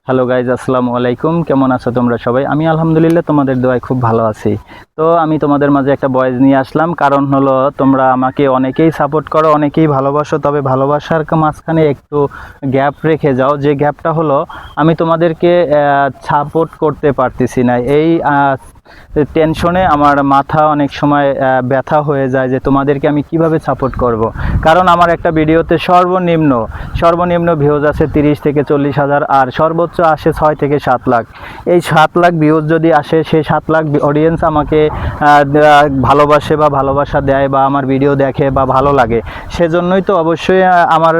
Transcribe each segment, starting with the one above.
Hello guys, আসসালামু আলাইকুম। কেমন আছো তোমরা সবাই? আমি আলহামদুলিল্লাহ তোমাদের দোয়ায় খুব ভালো আছি। তো আমি তোমাদের মাঝে একটা ভয়েস নিয়ে আসলাম, কারণ হলো তোমরা আমাকে অনেকেই সাপোর্ট করো, অনেকেই ভালোবাসো, তবে ভালোবাসার মাঝখানে একটু গ্যাপ রেখে যাও। যে গ্যাপটা হলো আমি তোমাদেরকে সাপোর্ট করতে পারতেছি না। এই টেনশনে আমার মাথা অনেক সময় ব্যথা হয়ে যায় যে তোমাদেরকে আমি কিভাবে সাপোর্ট করব। কারণ আমার একটা ভিডিওতে সর্বনিম্ন ভিউজ আছে 30 থেকে 40 হাজার, আর সর্বোচ্চ আসে 6 থেকে 7 লাখ। এই 7 লাখ ভিউজ যদি আসে, সেই 7 লাখ অডিয়েন্স আমাকে ভালোবাসে বা ভালোবাসা দেয় বা আমার ভিডিও দেখে বা ভালো লাগে, সেজন্যই তো অবশ্যই আমার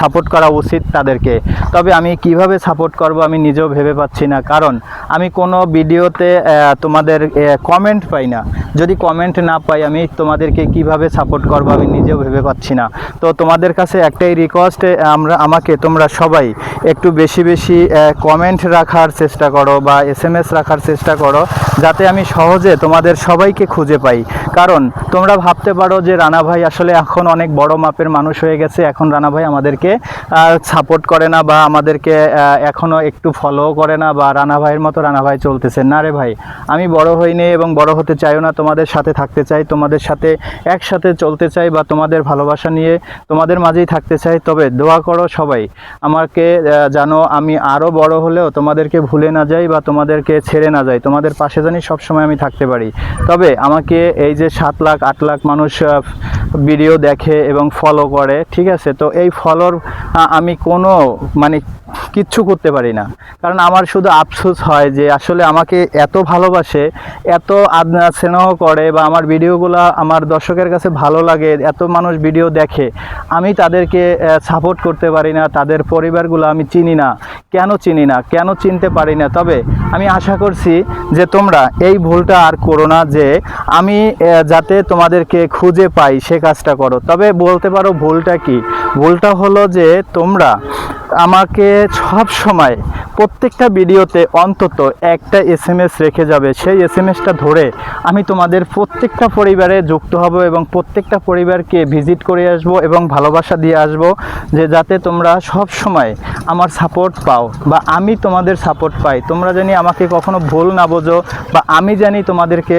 সাপোর্ট করা উচিত তাদেরকে। তবে আমি কিভাবে সাপোর্ট করব আমি নিজেও ভেবে পাচ্ছি না, কারণ আমি কোনো ভিডিওতে তোমাদের কমেন্ট পাই না। যদি কমেন্ট না পাই আমি তোমাদেরকে কিভাবে সাপোর্ট করব আমি নিজেও ভেবে পাচ্ছি না। তো তোমাদের কাছে একটাই রিকোয়েস্ট, আমাকে তোমরা সবাই একটু বেশি বেশি কমেন্ট রাখার চেষ্টা করো বা SMS রাখার চেষ্টা করো, যাতে আমি সহজে তোমাদের সবাইকে খুঁজে পাই। কারণ তোমরা ভাবতে পারো যে রানা ভাই আসলে এখন অনেক বড় মাপের মানুষ হয়ে গেছে, এখন রানা ভাই আমাদেরকে সাপোর্ট করে না বা আমাদেরকে এখনও একটু ফলো করে না, বা রানা ভাইয়ের মতো রানা ভাই চলতেছে না। রে ভাই, আমি বড় হইনি এবং বড় হতে চাইও না, তোমাদের সাথে থাকতে চাই, তোমাদের সাথে একসাথে চলতে চাই বা তোমাদের ভালোবাসা নিয়ে তোমাদের মাঝেই থাকতে চাই। তবে দোয়া করো সবাই আমাকে, জানো আমি আরও বড় হলেও তোমাদেরকে ভুলে না যাই বা তোমাদেরকে ছেড়ে না যাই, তোমাদের পাশে জানি সবসময় আমি থাকতে পারি। তবে আমাকে এই যে 7 লাখ 8 লাখ মানুষ ভিডিও দেখে এবং ফলো করে, ঠিক আছে, তো এই ফলোর আমি কোনো কিচ্ছু করতে পারি না। কারণ আমার শুধু আফসোস হয় যে আসলে আমাকে এত ভালোবাসে, এত স্নেহ করে বা আমার ভিডিওগুলো আমার দর্শকের কাছে ভালো লাগে, এত মানুষ ভিডিও দেখে, আমি তাদেরকে সাপোর্ট করতে পারি না। তাদের পরিবারগুলো আমি চিনি না, কেন চিনতে পারি না। তবে আমি আশা করছি যে তোমরা এই ভুলটা আর করো না, যে আমি যাতে তোমাদেরকে খুঁজে পাই সে কাজটা করো। তবে বলতে পারো ভুলটা কি? ভুলটা হলো যে তোমরা আমাকে সব সময় প্রত্যেকটা ভিডিওতে অন্তত একটা SMS রেখে যাবে। সেই SMSটা ধরে আমি তোমাদের প্রত্যেকটা পরিবারে যুক্ত হব এবং প্রত্যেকটা পরিবারকে ভিজিট করে আসব এবং ভালোবাসা দিয়ে আসব, যে যাতে তোমরা সব সময় আমার সাপোর্ট পাও বা আমি তোমাদের সাপোর্ট পাই। তোমরা জানি আমাকে কখনো ভুল না বোঝো বা আমি জানি তোমাদেরকে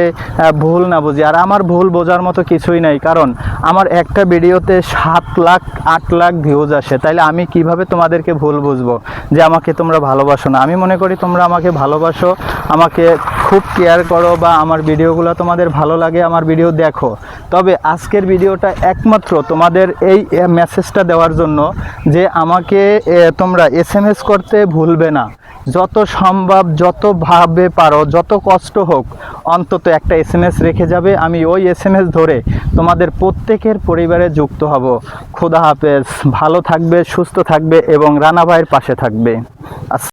ভুল না বুঝি। আর আমার ভুল বোঝার মতো কিছুই নাই, কারণ আমার একটা ভিডিওতে 7 লাখ 8 লাখ ভিউজ আসে। তাইলে আমি কিভাবে তোমাদেরকে ভুল বুঝবো যে আমাকে তোমরা ভালোবাসো না? আমি মনে করি তোমরা আমাকে ভালোবাসো, আমাকে খুব কেয়ার করো বা আমার ভিডিওগুলো তোমাদের ভালো লাগে, আমার ভিডিও দেখো। তবে আজকের ভিডিওটা একমাত্র তোমাদের এই মেসেজটা দেওয়ার জন্য যে আমাকে তোমরা SMS করতে ভুলবে না। যত সম্ভব, যতভাবে পারো, যত কষ্ট হোক, অন্তত একটা SMS রেখে যাবে। আমি ওই SMS ধরে তোমাদের প্রত্যেকের পরিবারে যুক্ত হব। খোদা হাফেজ, ভালো থাকবে, সুস্থ থাকবে এবং রানা ভাইয়ের পাশে থাকবে।